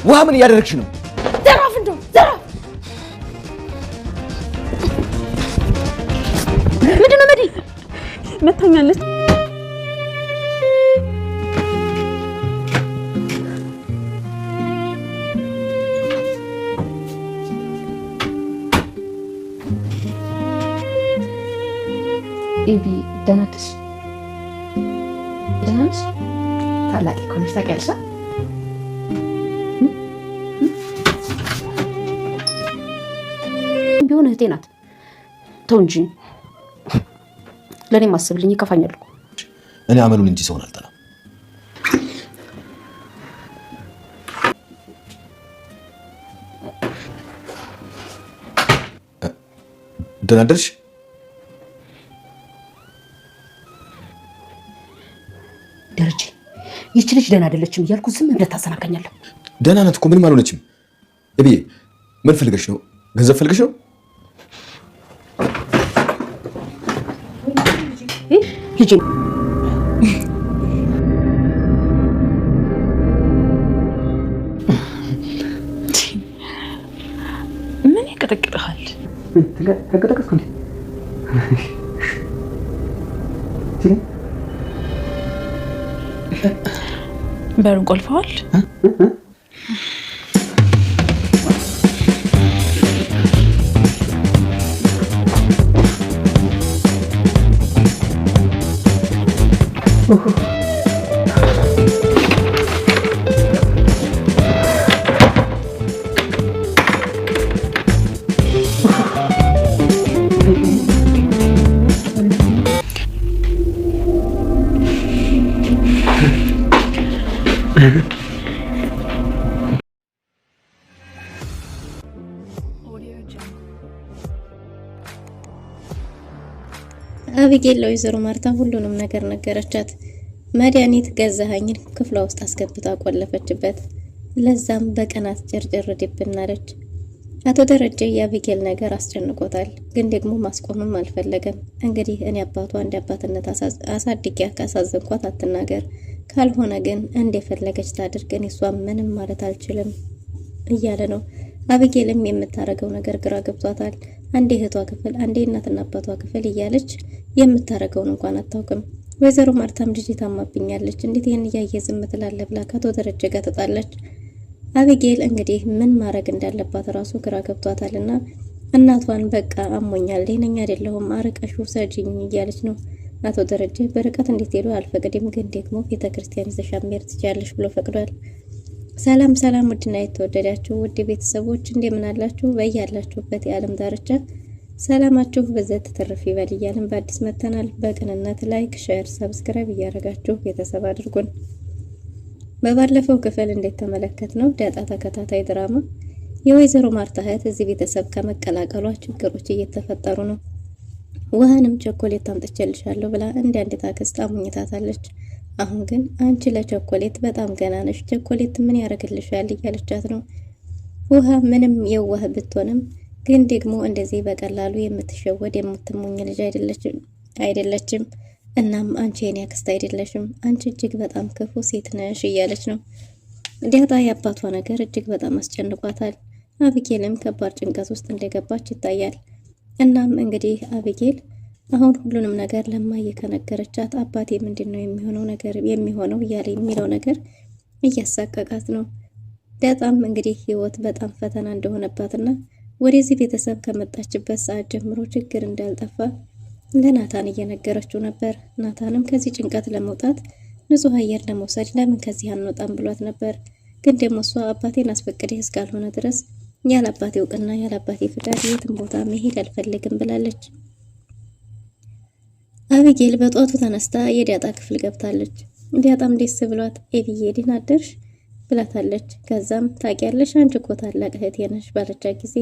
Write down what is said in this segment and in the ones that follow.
ውሃ ምን እያደረግሽ ነው? ዘራፍ እንደው ዘራፍ ምንድን ነው መዲ? መታኛለች። ኤቢ ደህና ነሽ? ደህና ነሽ? ታላቅ እኮ ነሽ ታውቂያለሽ። ቢሆን እህቴ ናት። ተው እንጂ ለእኔም አስብልኝ፣ ይከፋኛል እኮ። እኔ አመሉን እንጂ ሰውን አልጠላም። ደህና አደርሽ? ደረጀ፣ ይቺ ልጅ ደህና አይደለችም እያልኩ ዝም ብለህ ታሰናከኛለህ። ደህና ናት እኮ ምንም አልሆነችም። እብዬ ምን ፈልገሽ ነው? ገንዘብ ፈልገሽ ነው? ሂጂ። ምን ይቀጠቅጥሃል? ተቀጠቀጥኩ እንዴ? በሩን ቆልፈዋል? አቢጌል ለወይዘሮ ማርታ ሁሉንም ነገር ነገረቻት። መድኃኒት ገዛኸኝን ክፍሏ ውስጥ አስገብታ ቆለፈችበት። ለዛም በቀናት ጭርጭር ድብናለች። አቶ ደረጀ የአቢጌል ነገር አስጨንቆታል፣ ግን ደግሞ ማስቆምም አልፈለገም። እንግዲህ እኔ አባቷ እንደ አባትነት አሳድጊያ ካሳዘንኳት አትናገር፣ ካልሆነ ግን እንደፈለገች ታድርግ፣ እኔ እሷ ምንም ማለት አልችልም እያለ ነው። አቢጌልም የምታረገው ነገር ግራ ገብቷታል። አንዴ እህቷ ክፍል፣ አንዴ እናትና አባቷ ክፍል እያለች የምታረገውን እንኳን አታውቅም። ወይዘሮ ማርታም ልጅ ታማብኛለች፣ እንዴት ይህን እያየ ዝም ትላለህ ብላ ከአቶ ደረጀ ጋር ተጣላች። አቢጌል እንግዲህ ምን ማድረግ እንዳለባት ራሱ ግራ ገብቷታልና እናቷን በቃ አሞኛል፣ ደህነኛ አይደለሁም፣ አርቀሽ ውሰጂኝ እያለች ነው። አቶ ደረጀ በርቀት እንድትሄዱ አልፈቅድም፣ ግን ደግሞ ቤተክርስቲያን ይዘሽ መሄድ ትችያለሽ ብሎ ፈቅዷል። ሰላም ሰላም፣ ውድና የተወደዳችሁ ውድ ቤተሰቦች እንደምን አላችሁ? በያላችሁበት የዓለም ዳርቻ ሰላማችሁ በዘት ትርፍ ይበል እያልን በአዲስ መተናል። በቅንነት ላይክ፣ ሼር፣ ሰብስክራይብ እያደረጋችሁ ቤተሰብ አድርጉን። በባለፈው ክፍል እንደተመለከት ነው ዳጣ ተከታታይ ድራማ የወይዘሮ ማርታ እህት እዚህ ቤተሰብ ከመቀላቀሏ ችግሮች እየተፈጠሩ ነው። ውሃንም ቸኮሌት አምጥቼልሻለሁ ብላ እንደ አንዲት አክስት አሙኝታታለች። አሁን ግን አንቺ ለቸኮሌት በጣም ገና ነሽ፣ ቸኮሌት ምን ያደርግልሻል እያለቻት ነው። ውሃ ምንም የዋህ ብትሆንም ግን ደግሞ እንደዚህ በቀላሉ የምትሸወድ የምትሞኝ ልጅ አይደለችም። እናም አንቺ የኔ አክስት አይደለሽም፣ አንቺ እጅግ በጣም ክፉ ሴት ነሽ እያለች ነው። ዳጣ የአባቷ ነገር እጅግ በጣም አስጨንቋታል። አቢጌልም ከባድ ጭንቀት ውስጥ እንደገባች ይታያል። እናም እንግዲህ አቢጌል አሁን ሁሉንም ነገር ለማየ ከነገረቻት አባቴ ምንድነው የሚሆነው እያለ የሚለው ነገር እያሳቀቃት ነው። ዳጣም እንግዲህ ህይወት በጣም ፈተና እንደሆነባትና ወደዚህ ቤተሰብ ከመጣችበት ሰዓት ጀምሮ ችግር እንዳልጠፋ ለናታን እየነገረችው ነበር። ናታንም ከዚህ ጭንቀት ለመውጣት ንጹህ አየር ለመውሰድ ለምን ከዚህ አንወጣም ብሏት ነበር። ግን ደግሞ እሷ አባቴን አስፈቅዴ እስካልሆነ ድረስ ያለ አባቴ እውቅና ያለ አባቴ ፍቃድ የትም ቦታ መሄድ አልፈልግም ብላለች። አቢጌል በጧቱ ተነስታ የዳጣ ክፍል ገብታለች። ዳጣም ደስ ብሏት ኤቢዬ ደህና አደርሽ ብላታለች። ከዛም ታውቂያለሽ አንቺ እኮ ታላቅ እህቴ ነሽ ባለቻት ጊዜ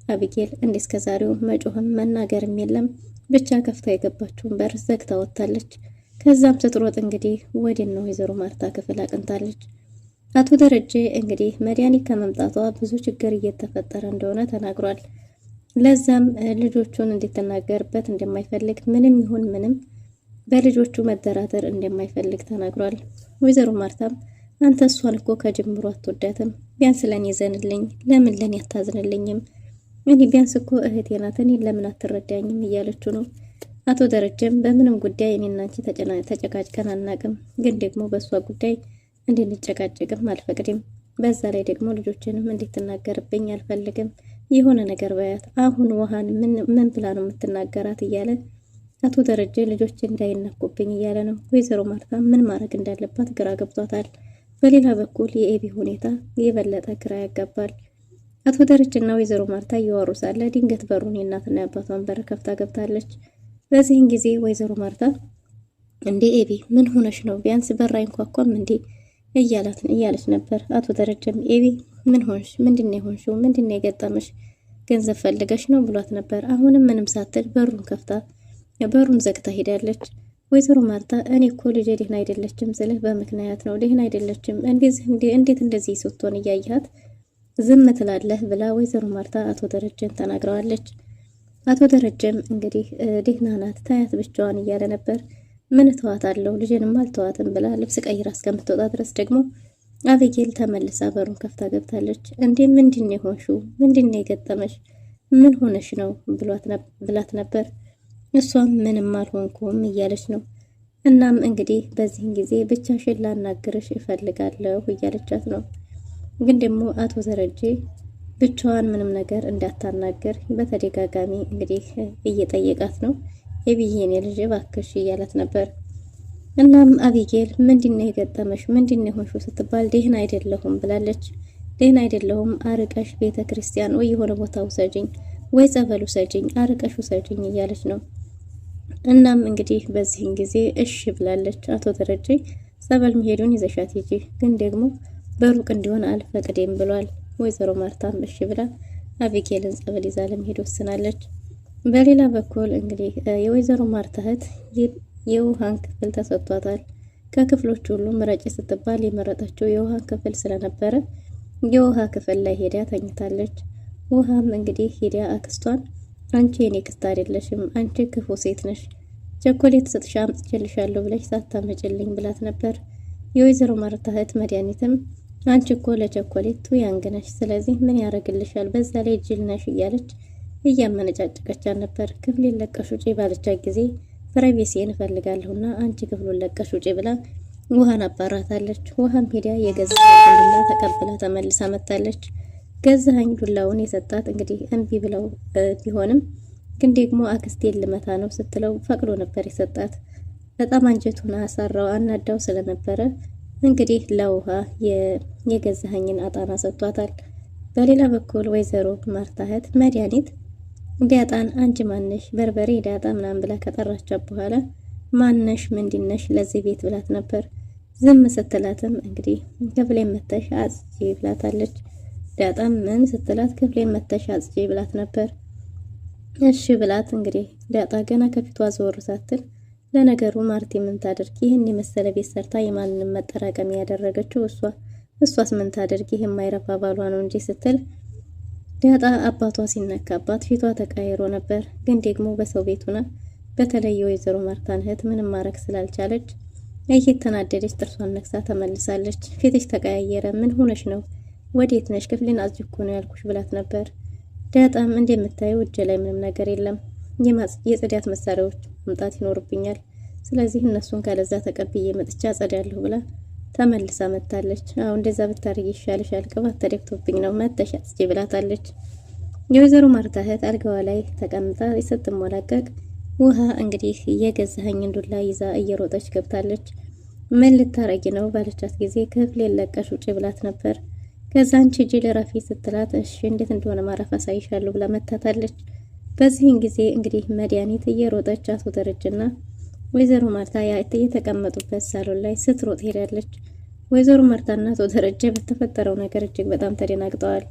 አቢጌል እንደ እስከዛሬው መጮህም መናገርም የለም ብቻ ከፍታ የገባችውን በር ዘግታ ወጥታለች። ከዛም ስትሮጥ እንግዲህ ወዲና ወይዘሮ ማርታ ክፍል አቅንታለች። አቶ ደረጀ እንግዲህ መድኃኒት ከመምጣቷ ብዙ ችግር እየተፈጠረ እንደሆነ ተናግሯል። ለዛም ልጆቹን እንድትናገርበት እንደማይፈልግ ምንም ይሁን ምንም በልጆቹ መደራደር እንደማይፈልግ ተናግሯል። ወይዘሮ ማርታም አንተ እሷን እኮ ከጅምሩ አትወዳትም፣ ቢያንስ ለኔ ዘንልኝ፣ ለምን ለኔ አታዝንልኝም? እኔ ቢያንስ እኮ እህቴ ናት፣ እኔ ለምን አትረዳኝም እያለችው ነው። አቶ ደረጀም በምንም ጉዳይ እኔና አንቺ ተጨቃጭቀን አናቅም፣ ግን ደግሞ በእሷ ጉዳይ እንድንጨቃጭቅም አልፈቅድም። በዛ ላይ ደግሞ ልጆችንም እንድትናገርብኝ አልፈልግም። የሆነ ነገር በያት። አሁን ውሃን ምን ብላ ነው የምትናገራት እያለ አቶ ደረጀ ልጆች እንዳይነኩብኝ እያለ ነው። ወይዘሮ ማርታ ምን ማድረግ እንዳለባት ግራ ገብቷታል። በሌላ በኩል የኤቢ ሁኔታ የበለጠ ግራ ያጋባል። አቶ ደረጀና ወይዘሮ ማርታ እያወሩ ሳለ ድንገት በሩን የእናትና የአባቷን በር ከፍታ ገብታለች። በዚህን ጊዜ ወይዘሮ ማርታ እንዴ ኤቢ ምን ሆነሽ ነው? ቢያንስ በር አይንኳኳም እንዴ እያለች ነበር። አቶ ደረጀም ኤቢ ምን ሆንሽ? ምንድነው የሆንሽው? ምንድነው የገጠመሽ? ገንዘብ ፈልገሽ ነው ብሏት ነበር። አሁንም ምንም ሳትል በሩን ዘግታ ሄዳለች። ወይዘሮ ማርታ እኔ እኮ ልጄ ደህና አይደለችም ስልህ በምክንያት ነው። ደህና አይደለችም እንዴት እንደዚህ ስትሆን እያየሃት ዝም ትላለህ? ብላ ወይዘሮ ማርታ አቶ ደረጀን ተናግረዋለች። አቶ ደረጀም እንግዲህ ደህና ናት ታያት ብቻዋን እያለ ነበር። ምን ተዋታለሁ ልጄንም አልተዋትም ብላ ልብስ ቀይራ እስከምትወጣ ድረስ ደግሞ አቤጌል ተመልሳ በሩን ከፍታ ገብታለች። እንዴ ምንድነው የሆንሽው? ምንድነው የገጠመሽ? ምን ሆነሽ ነው ብላት ነበር። እሷም ምንም አልሆንኩም እያለች ነው። እናም እንግዲህ በዚህን ጊዜ ብቻሽን ላናግርሽ እፈልጋለሁ እያለቻት ነው። ግን ደግሞ አቶ ደረጀ ብቻዋን ምንም ነገር እንዳታናገር በተደጋጋሚ እንግዲህ እየጠየቃት ነው። የብዬን የልጅ ባክሽ እያላት ነበር። እናም አቢጌል ምንድነው የገጠመሽ? ምንድነው የሆንሽው ስትባል ደህና አይደለሁም ብላለች። ደህና አይደለሁም አርቀሽ ቤተ ክርስቲያን ወይ የሆነ ቦታ ውሰጅኝ፣ ወይ ጸበል ውሰጅኝ፣ አርቀሽ ውሰጅኝ እያለች ነው። እናም እንግዲህ በዚህን ጊዜ እሺ ብላለች። አቶ ደረጀ ጸበል መሄዱን ይዘሻት ሂጂ፣ ግን ደግሞ በሩቅ እንዲሆን አልፈቅድም ብሏል። ወይዘሮ ማርታም እሺ ብላ አቢጌልን ጸበል ይዛ ለመሄድ ወስናለች። በሌላ በኩል እንግዲህ የወይዘሮ ማርታ እህት የውሃን ክፍል ተሰጥቷታል። ከክፍሎች ሁሉ ምረጭ ስትባል የመረጠችው የውሃን ክፍል ስለነበረ የውሃ ክፍል ላይ ሄዳ ተኝታለች። ውሃም እንግዲህ ሄዳ አክስቷን አንቺ የኔ ክስት አይደለሽም፣ አንቺ ክፉ ሴት ነሽ፣ ቸኮሌት ስጥሻ አምጥቼልሻለሁ ብለሽ ሳታመጭልኝ ብላት ነበር። የወይዘሮ ማርታ እህት መድኃኒትም አንቺ እኮ ለቸኮሌቱ ያንግነሽ፣ ስለዚህ ምን ያደርግልሻል፣ በዛ ላይ ጅል ነሽ እያለች እያመነጫጨቀቻት ነበር። ክፍሌን ለቀሽ ውጪ ባለቻት ጊዜ ፕራይቬሲን እፈልጋለሁና አንቺ ክፍሉን ለቀሽ ውጪ ብላ ውሃን አባራታለች። ውሃም ሄዳ የገዛኸኝ ዱላ ተቀብላ ተመልሳ መጣለች። ገዛኸኝ ዱላውን የሰጣት እንግዲህ እምቢ ብለው ቢሆንም ግን ደግሞ አክስቴን ልመታ ነው ስትለው ፈቅዶ ነበር የሰጣት። በጣም አንጀቱን አሳራው አናዳው ስለነበረ እንግዲህ ለውሃ የገዛኸኝን አጣና ሰጥቷታል። በሌላ በኩል ወይዘሮ ማርታ እህት መድኃኒት ዳጣን አንቺ ማነሽ በርበሬ ዳጣ ምናምን ብላ ከጠራቻት በኋላ ማነሽ ምንድነሽ ለዚህ ቤት ብላት ነበር። ዝም ስትላትም እንግዲህ ክፍሌን መተሽ አጽጂ ብላታለች። ዳጣም ምን ስትላት ክፍሌን መተሽ አጽጂ ብላት ነበር። እሺ ብላት እንግዲህ ዳጣ ገና ከፊቷ ዞር ሳትል ለነገሩ ማርቲ ምን ታደርጊ ይህን የመሰለ ቤት ሰርታ የማንንም መጠራቀሚያ ያደረገችው እሷስ ምን ታደርጊ ይሄ የማይረባ ባሏ ነው እንጂ ስትል ዳጣ አባቷ ሲነካባት ፊቷ ተቀያይሮ ነበር። ግን ደግሞ በሰው ቤቱና በተለይ ወይዘሮ ማርታን እህት ምንም ማድረግ ስላልቻለች እየተናደደች ጥርሷን ነክሳ ተመልሳለች። ፊትሽ ተቀያየረ፣ ምን ሆነሽ ነው? ወዴት ነሽ? ክፍሌን አጽጅኮ ነው ያልኩሽ ብላት ነበር። ዳጣም እንደምታየው እጄ ላይ ምንም ነገር የለም፣ የጽዳት መሳሪያዎች መምጣት ይኖርብኛል፣ ስለዚህ እነሱን ካለዛ ተቀብዬ መጥቻ አጸዳለሁ ብላ ተመልሳ መጣለች። አሁን እንደዛ ብታርጊ ይሻልሻል፣ ቅባት ተደፍቶብኝ ነው መተሽ አጽጂ ብላታለች። የወይዘሮ ማርታ እህት አልጋዋ ላይ ተቀምጣ ስትሞላቀቅ ውሃ እንግዲህ የገዛኸኝን ዱላ ይዛ እየሮጠች ገብታለች። ምን ልታረጊ ነው ባለቻት ጊዜ ክፍሌን ለቀሽ ውጪ ብላት ነበር። ከዛ አንቺ ጅል ረፊ ስትላት እሺ እንዴት እንደሆነ ማረፍ አሳይሻለሁ ብላ መታታለች። በዚህን ጊዜ እንግዲህ መድኃኒት እየሮጠች አቶ ደረጀና ወይዘሮ ማርታ የተቀመጡበት ሳሎን ላይ ስትሮጥ ሄዳለች። ወይዘሮ ማርታና አቶ ደረጀ በተፈጠረው ነገር እጅግ በጣም ተደናግጠዋል።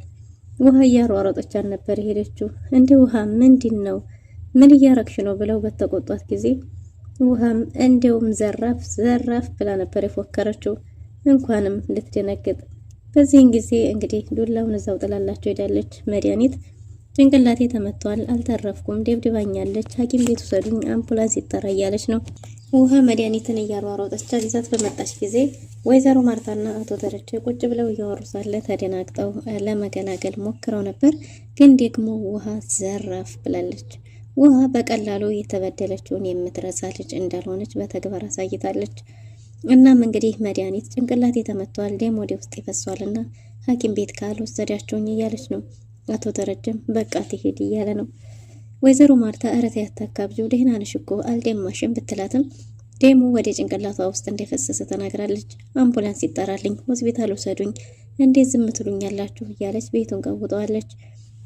ውሃ እያሯሯጠቻት ነበር ሄደችው። እንዴ ውሃ ምንድን ነው ምን እያረግሽ ነው ብለው በተቆጧት ጊዜ ውሃም እንደውም ዘራፍ ብላ ነበር የፎከረችው፣ እንኳንም ልትደነግጥ። በዚህን ጊዜ እንግዲህ ዱላውን እዛው ጥላላቸው ሄዳለች። መድኃኒት ጭንቅላቴ ተመቷል፣ አልተረፍኩም፣ ደብድባኛለች፣ ሐኪም ቤት ውሰዱኝ፣ አምቡላንስ ይጠራ እያለች ነው። ውሃ መድኃኒትን እያሯሯጠች ይዛት በመጣች ጊዜ ወይዘሮ ማርታና አቶ ደረጀ ቁጭ ብለው እያወሩ ሳለ ተደናግጠው ለመገላገል ሞክረው ነበር። ግን ደግሞ ውሃ ዘራፍ ብላለች። ውሃ በቀላሉ የተበደለችውን የምትረሳ ልጅ እንዳልሆነች በተግባር አሳይታለች። እናም እንግዲህ መድኃኒት ጭንቅላቴ ተመቷል፣ ደም ወደ ውስጥ ይፈሷልና ሐኪም ቤት ካልወሰዳችሁኝ እያለች ነው። አቶ ደረጀም በቃ ትሄድ እያለ ነው። ወይዘሮ ማርታ እረታ ያታካብጂው ደህና ነሽ እኮ አልደማሽም ብትላትም ደሙ ወደ ጭንቅላቷ ውስጥ እንደፈሰሰ ተናግራለች። አምቡላንስ ይጠራልኝ፣ ሆስፒታል ውሰዱኝ፣ እንዴት ዝም ትሉኛላችሁ እያለች ቤቱን ቀውጠዋለች።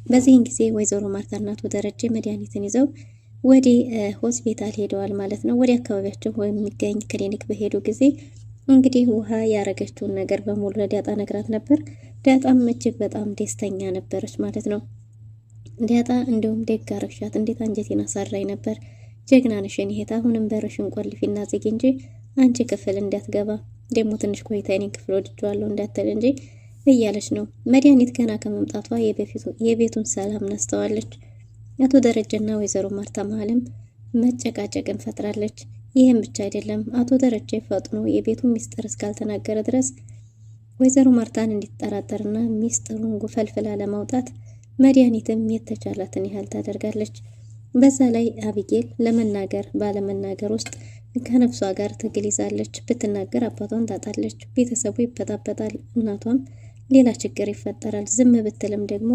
በዚህን ጊዜ ወይዘሮ ማርታና አቶ ደረጀ መድኃኒትን ይዘው ወደ ሆስፒታል ሄደዋል ማለት ነው። ወደ አካባቢያቸው የሚገኝ ክሊኒክ በሄዱ ጊዜ እንግዲህ ውሃ ያረገችውን ነገር በሙሉ ለዳጣ ነግራት ነበር። ዳጣም እጅግ በጣም ደስተኛ ነበረች ማለት ነው። ዳጣ እንደውም ደግ አረግሻት፣ እንዴት አንጀቴን አሳራኝ ነበር፣ ጀግና ነሽ የኔ እህት፣ አሁንም በርሽን ቆልፊና ዝጊ እንጂ አንቺ ክፍል እንዳትገባ፣ ደግሞ ትንሽ ቆይታ የኔን ክፍል ወድጄዋለሁ እንዳትል እንጂ እያለች ነው። መድኃኒት ገና ከመምጣቷ የቤቱን ሰላም ነስተዋለች። አቶ ደረጀና ወይዘሮ ማርታ መሀልም መጨቃጨቅን ፈጥራለች። ይህም ብቻ አይደለም፣ አቶ ደረጀ ፈጥኖ የቤቱን ሚስጥር እስካልተናገረ ድረስ ወይዘሮ ማርታን እንዲጠራጠርና ሚስጥሩን ጉፈልፍላ ለማውጣት መድኃኒትም የተቻላትን ያህል ታደርጋለች። በዛ ላይ አቢጌል ለመናገር ባለመናገር ውስጥ ከነፍሷ ጋር ትግል ይዛለች። ብትናገር አባቷን ታጣለች፣ ቤተሰቡ ይበጣበጣል፣ እናቷም ሌላ ችግር ይፈጠራል። ዝም ብትልም ደግሞ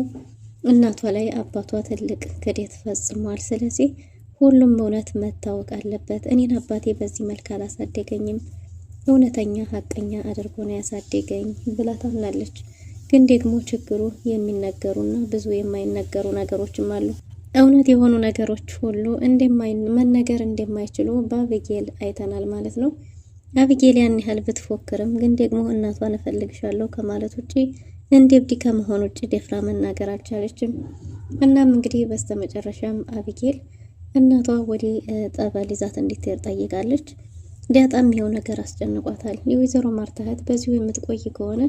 እናቷ ላይ አባቷ ትልቅ ክደት ፈጽሟል። ስለዚህ ሁሉም እውነት መታወቅ አለበት። እኔን አባቴ በዚህ መልክ አላሳደገኝም፣ እውነተኛ ሀቀኛ አድርጎ ነው ያሳደገኝ ብላ ታምናለች። ግን ደግሞ ችግሩ የሚነገሩና ብዙ የማይነገሩ ነገሮችም አሉ። እውነት የሆኑ ነገሮች ሁሉ መነገር እንደማይችሉ በአቢጌል አይተናል ማለት ነው። አቢጌል ያን ያህል ብትፎክርም ግን ደግሞ እናቷን እፈልግሻለሁ ከማለት ውጪ እንደ እብድ ከመሆን ውጪ ደፍራ መናገር አልቻለችም። እናም እንግዲህ በስተመጨረሻም አቢጌል እናቷ ወደ ጠበል ይዛት እንድትሄድ ጠይቃለች። ዳጣም ይኸው ነገር አስጨንቋታል። የወይዘሮ ማርታ እህት በዚሁ የምትቆይ ከሆነ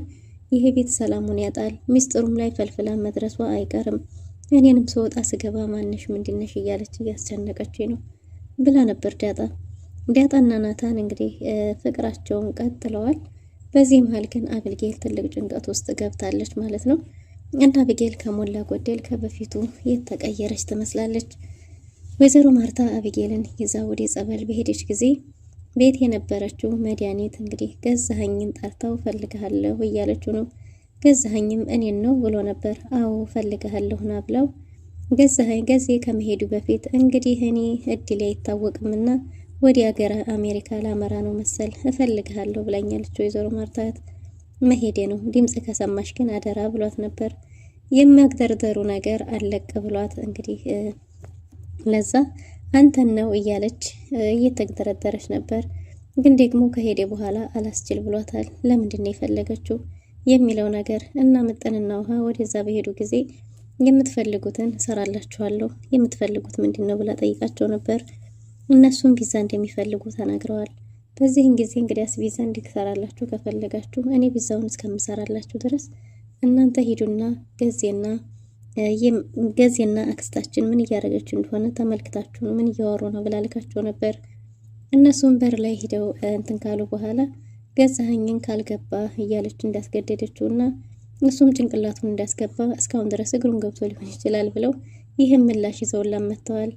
ይሄ ቤት ሰላሙን ያጣል፣ ሚስጥሩም ላይ ፈልፍላ መድረሷ አይቀርም፣ እኔንም ስወጣ ስገባ ማንሽ ምንድነሽ እያለች እያስጨነቀች ነው ብላ ነበር ዳጣ። ዳጣና ናታን እንግዲህ ፍቅራቸውን ቀጥለዋል። በዚህ መሀል ግን አቢጌል ትልቅ ጭንቀት ውስጥ ገብታለች ማለት ነው። እና አቢጌል ከሞላ ጎደል ከበፊቱ የተቀየረች ትመስላለች። ወይዘሮ ማርታ አቢጌልን ይዛ ወደ ጸበል በሄደች ጊዜ ቤት የነበረችው መድኃኒት እንግዲህ ገዛኸኝን ጠርታው ፈልግሃለሁ እያለችው ነው። ገዛኸኝም እኔን ነው ብሎ ነበር። አዎ ፈልግሃለሁ ና ብለው ገዛኸኝ ገዜ ከመሄዱ በፊት እንግዲህ እኔ እድሌ አይታወቅምና ወደ ሀገር አሜሪካ ላመራ ነው መሰል እፈልግሃለሁ ብላኛለች። ወይዘሮ ማርታት መሄዴ ነው፣ ድምጽ ከሰማሽ ግን አደራ ብሏት ነበር። የሚያግደርደሩ ነገር አለቅ ብሏት እንግዲህ ለዛ አንተን ነው እያለች እየተግደረደረች ነበር። ግን ደግሞ ከሄደ በኋላ አላስችል ብሏታል። ለምንድን ነው የፈለገችው የሚለው ነገር እና ምጥንና ውሃ ወደዛ በሄዱ ጊዜ የምትፈልጉትን ሰራላችኋለሁ፣ የምትፈልጉት ምንድን ነው ብላ ጠይቃቸው ነበር። እነሱም ቪዛ እንደሚፈልጉ ተናግረዋል። በዚህን ጊዜ እንግዲያስ ቪዛ እንዲሰራላችሁ ከፈለጋችሁ እኔ ቪዛውን እስከምሰራላችሁ ድረስ እናንተ ሂዱና ገዜና አክስታችን ምን እያደረገች እንደሆነ ተመልክታችሁ ምን እያወሩ ነው ብላ ልካቸው ነበር። እነሱም በር ላይ ሂደው እንትን ካሉ በኋላ ገዛኸኝን ካልገባ እያለች እንዳስገደደችውና እሱም ጭንቅላቱን እንዳስገባ እስካሁን ድረስ እግሩን ገብቶ ሊሆን ይችላል ብለው ይህም ምላሽ ይዘውላን መጥተዋል።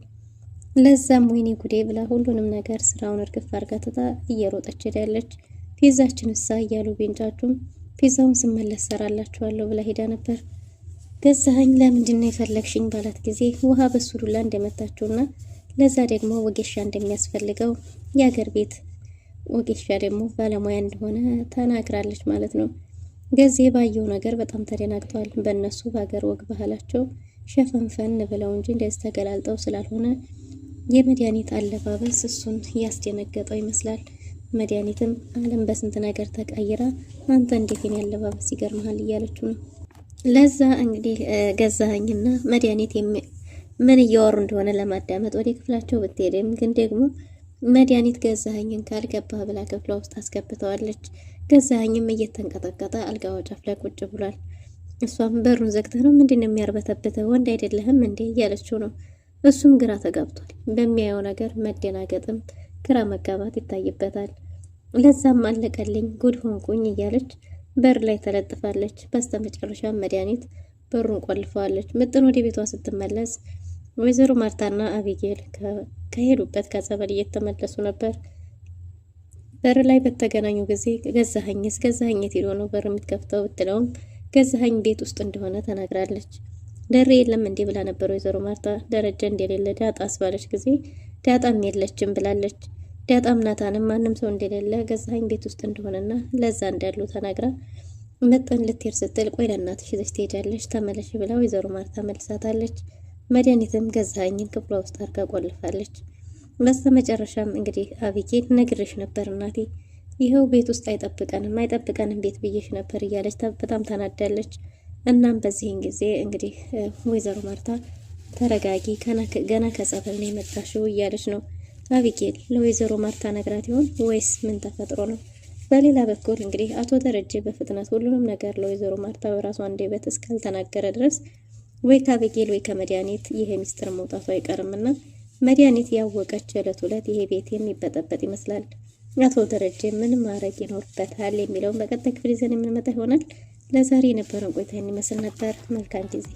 ለዛም ወይኔ ጉዴ ብላ ሁሉንም ነገር ስራውን እርግፍ አርጋ ትታ እየሮጠች ሄዳለች። ፒዛችን እሳ እያሉ ቢንጫጩም ፒዛውን ስመለስ ሰራላችኋለሁ ብላ ሄዳ ነበር። ገዛኸኝ ለምንድን ነው የፈለግሽኝ ባላት ጊዜ ውሃ በሱ ዱላ እንደመታችውና ለዛ ደግሞ ወጌሻ እንደሚያስፈልገው የአገር ቤት ወጌሻ ደግሞ ባለሙያ እንደሆነ ተናግራለች ማለት ነው። ገዜ ባየው ነገር በጣም ተደናግጧል። በእነሱ በሀገር ወግ ባህላቸው ሸፈንፈን ብለው እንጂ እንደዚህ ተገላልጠው ስላልሆነ የመድኃኒት አለባበስ እሱን ያስደነገጠው ይመስላል። መድኃኒትም ዓለም በስንት ነገር ተቀይራ አንተ እንዴት የኔ አለባበስ ይገርምሃል እያለችው ነው። ለዛ እንግዲህ ገዛኸኝና መድኃኒት ምን እያወሩ እንደሆነ ለማዳመጥ ወደ ክፍላቸው ብትሄድም ግን ደግሞ መድኃኒት ገዛኸኝን ካልገባ ብላ ክፍሏ ውስጥ አስገብተዋለች። ገዛኸኝም እየተንቀጠቀጠ አልጋው ጫፍ ላይ ቁጭ ብሏል። እሷም በሩን ዘግተህ ነው ምንድነው የሚያርበተብተው? ወንድ አይደለህም እንዴ እያለችው ነው። እሱም ግራ ተጋብቷል። በሚያየው ነገር መደናገጥም ግራ መጋባት ይታይበታል። ለዛም አለቀልኝ ጉድ ሆንኩኝ እያለች በር ላይ ተለጥፋለች። በስተመጨረሻ መድኃኒት በሩን ቆልፈዋለች። ምጥን ወደ ቤቷ ስትመለስ ወይዘሮ ማርታና አቢጌል ከሄዱበት ከጸበል እየተመለሱ ነበር። በር ላይ በተገናኙ ጊዜ ገዛኸኝስ ገዛኸኝ ሄዶ ነው በር የምትከፍተው ብትለውም ገዛኸኝ ቤት ውስጥ እንደሆነ ተናግራለች። ደሬ የለም እንዴ ብላ ነበር ወይዘሮ ማርታ። ደረጀ እንደሌለ ዳጣ አስባለች ጊዜ ዳጣም የለችም ብላለች። ዳጣም ናታንም ማንም ሰው እንደሌለ ገዛኸኝ ቤት ውስጥ እንደሆነና ለዛ እንዳሉ ተናግራ መጠን ልትሄድ ስትል ቆይ ለእናትሽ ይዘሽ ትሄጃለሽ ተመለሽ ብላ ወይዘሮ ማርታ መልሳታለች። መድኃኒትም ገዛኸኝን ክፍሏ ውስጥ አርጋ ቆልፋለች። በስተመጨረሻም እንግዲህ አቢጌል ነግሬሽ ነበር እናቴ ይኸው ቤት ውስጥ አይጠብቀንም ቤት ብዬሽ ነበር እያለች በጣም ታናዳለች። እናም በዚህን ጊዜ እንግዲህ ወይዘሮ ማርታ ተረጋጊ ገና ከጸበል ነው የመጣሽው እያለች ነው። አቢጌል ለወይዘሮ ማርታ ነግራት ይሆን ወይስ ምን ተፈጥሮ ነው? በሌላ በኩል እንግዲህ አቶ ደረጀ በፍጥነት ሁሉንም ነገር ለወይዘሮ ማርታ በራሷ አንደበት እስካልተናገረ ድረስ ወይ ከአቢጌል ወይ ከመድኃኒት ይሄ ሚስጥር መውጣቱ አይቀርምና መድኃኒት ያወቀች ዕለት ዕለት ይሄ ቤት የሚበጠበጥ ይመስላል። አቶ ደረጀ ምን ማድረግ ይኖርበታል የሚለውን በቀጣይ ክፍል ይዘን የምንመጣ ይሆናል። ለዛሬ የነበረን ቆይታ ይመስል ነበር። መልካም ጊዜ